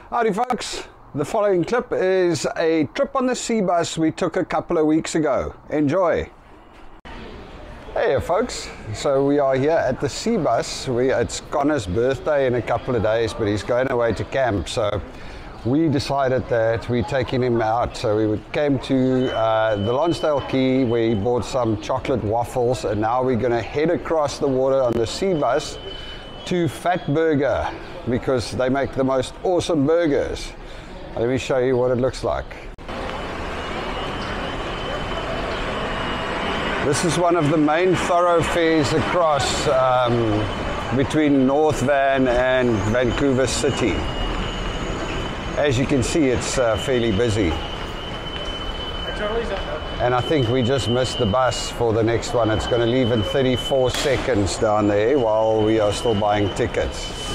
Howdy folks, the following clip is a trip on the Seabus we took a couple of weeks ago. Enjoy! Hey folks, so we are here at the Seabus. It's Connor's birthday in a couple of days, but he's going away to camp, so we decided that we're taking him out. So we came to the Lonsdale Quay, we bought some chocolate waffles, and now we're going to head across the water on the Seabus to Fatburger, because they make the most awesome burgers. Let me show you what it looks like. This is one of the main thoroughfares across between North Van and Vancouver City. As you can see, it's fairly busy. And I think we just missed the bus for the next one. It's going to leave in 34 seconds down there while we are still buying tickets.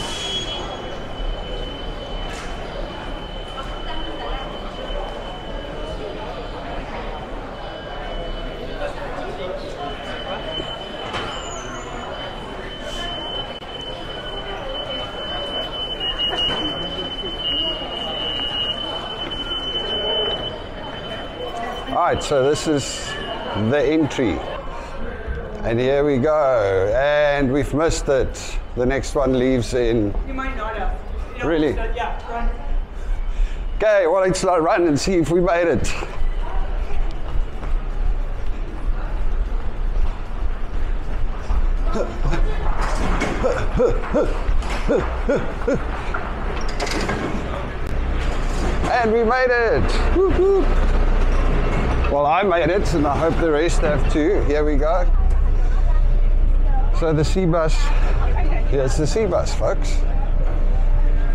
Alright, so this is the entry, and here we go, and we've missed it. The next one leaves in... You might not have. Really? Yeah, run. Okay, well, let's run and see if we made it. And we made it! Whoop, whoop. Well, I made it, and I hope the rest have too. Here we go. So the Seabus, here's the Seabus, folks.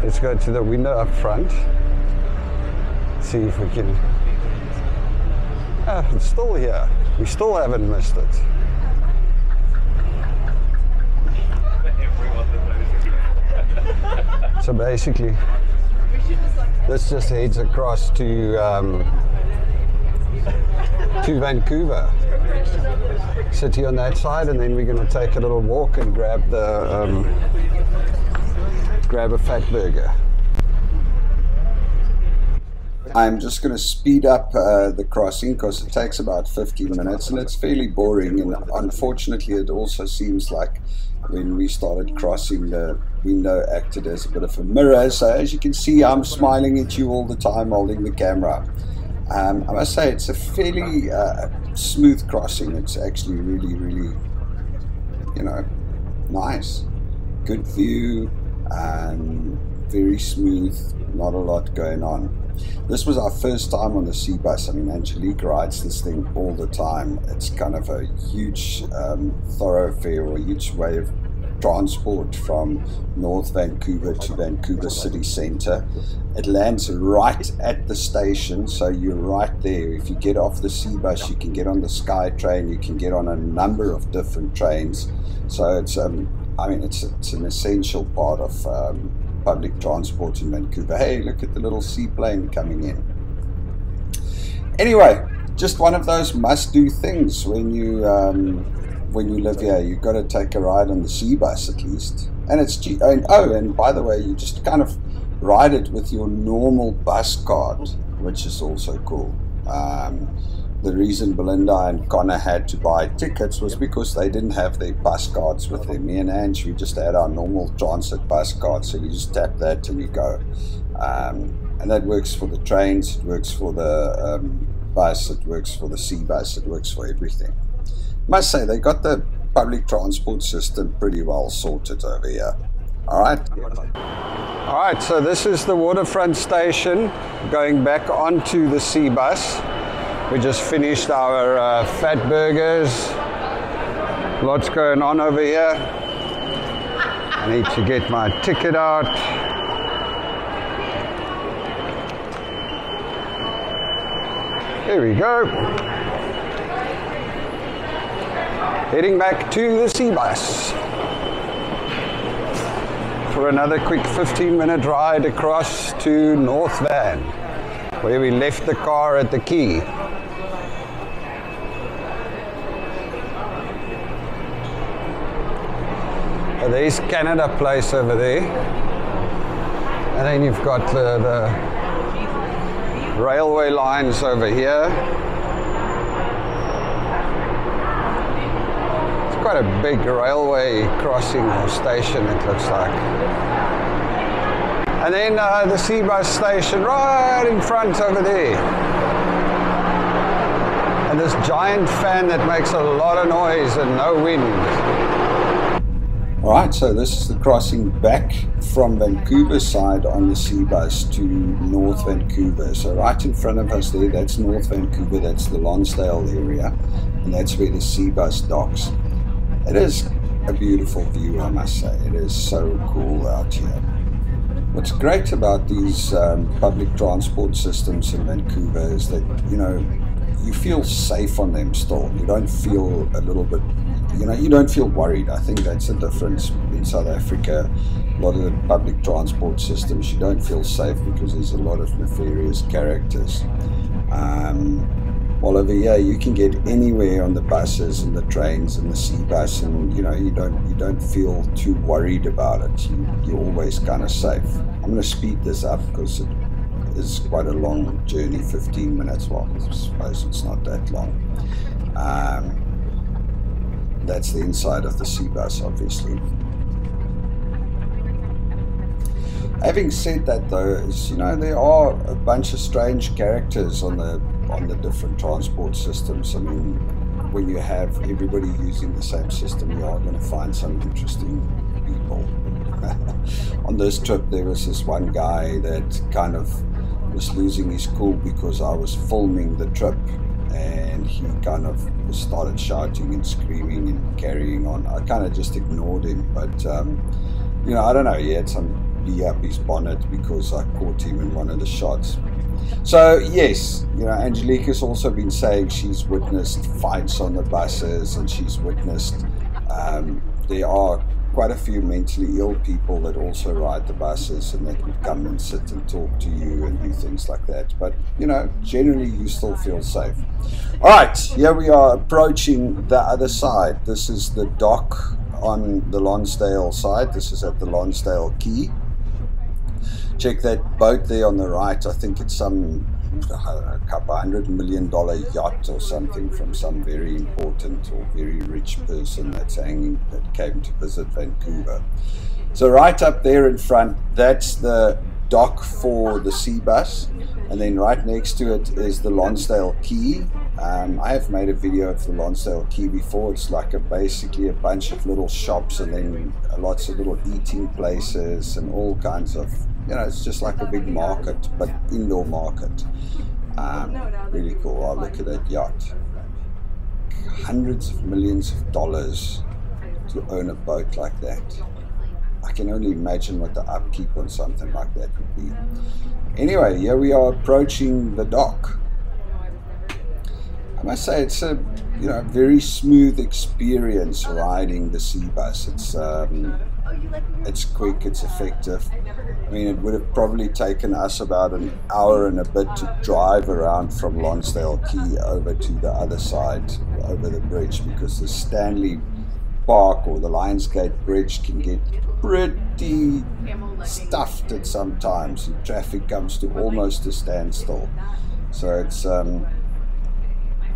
Let's go to the window up front. See if we can... Ah, it's still here. We still haven't missed it. So basically, this just heads across to Vancouver City on that side, and then we're going to take a little walk and grab the grab a Fatburger. I'm just going to speed up the crossing because it takes about 15 minutes and it's fairly boring, and unfortunately it also seems like when we started crossing, the window acted as a bit of a mirror. So as you can see, I'm smiling at you all the time holding the camera. I must say it's a fairly smooth crossing. It's actually really, you know, nice. Good view and very smooth, not a lot going on. This was our first time on the Seabus. I mean, Angelique rides this thing all the time. It's kind of a huge thoroughfare, or a huge way of transport from North Vancouver to Vancouver city centre. It lands right at the station, so you're right there. If you get off the Seabus, you can get on the Sky train, you can get on a number of different trains. So it's I mean, it's an essential part of public transport in Vancouver. Hey, look at the little seaplane coming in. Anyway, just one of those must-do things when you live here. You've got to take a ride on the Seabus at least, and it's cheap. Oh, and by the way, you just kind of ride it with your normal bus card, which is also cool. The reason Belinda and Connor had to buy tickets was because they didn't have their bus cards with them. Me and Ange, we just had our normal transit bus card, so you just tap that and you go. And that works for the trains, it works for the bus, it works for the Seabus, it works for everything. Must say, they got the public transport system pretty well sorted over here. Alright? Alright, so this is the waterfront station going back onto the Seabus. We just finished our Fatburgers. Lots going on over here. I need to get my ticket out. There we go. Heading back to the Seabus for another quick 15-minute ride across to North Van, where we left the car at the quay. There's Canada Place over there. And then you've got the railway lines over here. It's quite a big railway crossing or station, it looks like. And then the Seabus station right in front over there. And this giant fan that makes a lot of noise and no wind. Alright, so this is the crossing back from Vancouver side on the Seabus to North Vancouver. So right in front of us there, that's North Vancouver, that's the Lonsdale area, and that's where the Seabus docks. It is a beautiful view, I must say. It is so cool out here. What's great about these public transport systems in Vancouver is that, you know, you feel safe on them still. You don't feel a little bit, you know, you don't feel worried. I think that's the difference in South Africa. A lot of the public transport systems, you don't feel safe because there's a lot of nefarious characters. While over here, you can get anywhere on the buses and the trains and the Seabus, and you know, you don't feel too worried about it. You're always kind of safe. I'm going to speed this up because it's quite a long journey, 15 minutes. Well, I suppose it's not that long. That's the inside of the Seabus, obviously. Having said that, though, is, you know, there are a bunch of strange characters on the different transport systems. I mean, when you have everybody using the same system, you are going to find some interesting people. On this trip, there was this one guy that kind of was losing his cool because I was filming the trip, and he kind of started shouting and screaming and carrying on. I kind of just ignored him, but you know, I don't know, he had some bee up his bonnet because I caught him in one of the shots. So yes, you know, Angelique has also been saying she's witnessed fights on the buses, and she's witnessed there are quite a few mentally ill people that also ride the buses, and that would come and sit and talk to you and do things like that. But you know, generally you still feel safe. All right, here we are approaching the other side. This is the dock on the Lonsdale side. This is at the Lonsdale Quay. Check that boat there on the right. I think it's some, I don't know, couple $100 million yacht or something from some very important or very rich person that came to visit Vancouver. So right up there in front, that's the dock for the Seabus, and then right next to it is the Lonsdale Quay. I have made a video of the Lonsdale Quay before. It's like basically a bunch of little shops, and then lots of little eating places and all kinds of, you know, it's just like a big market, but indoor market. Really cool. Oh, look at that yacht. Hundreds of millions of dollars to own a boat like that. I can only imagine what the upkeep on something like that would be. Anyway, here we are approaching the dock. I must say it's a, you know, very smooth experience riding the Seabus. It's quick, it's effective. I mean, it would have probably taken us about an hour and a bit to drive around from Lonsdale Quay over to the other side, over the bridge, because the Stanley Park or the Lionsgate Bridge can get pretty stuffed at some times, and traffic comes to almost a standstill. So it's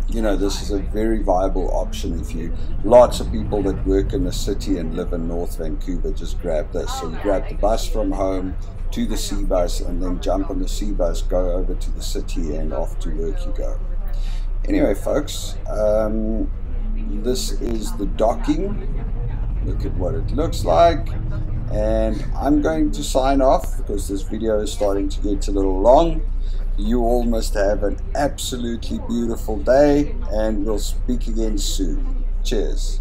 you know, this is a very viable option. If you, lots of people that work in the city and live in North Vancouver just grab this. So you grab the bus from home to the Seabus, and then jump on the Seabus, go over to the city, and off to work you go. Anyway, folks, this is the docking. Look at what it looks like, and I'm going to sign off because this video is starting to get a little long. You all must have an absolutely beautiful day, and we'll speak again soon. Cheers.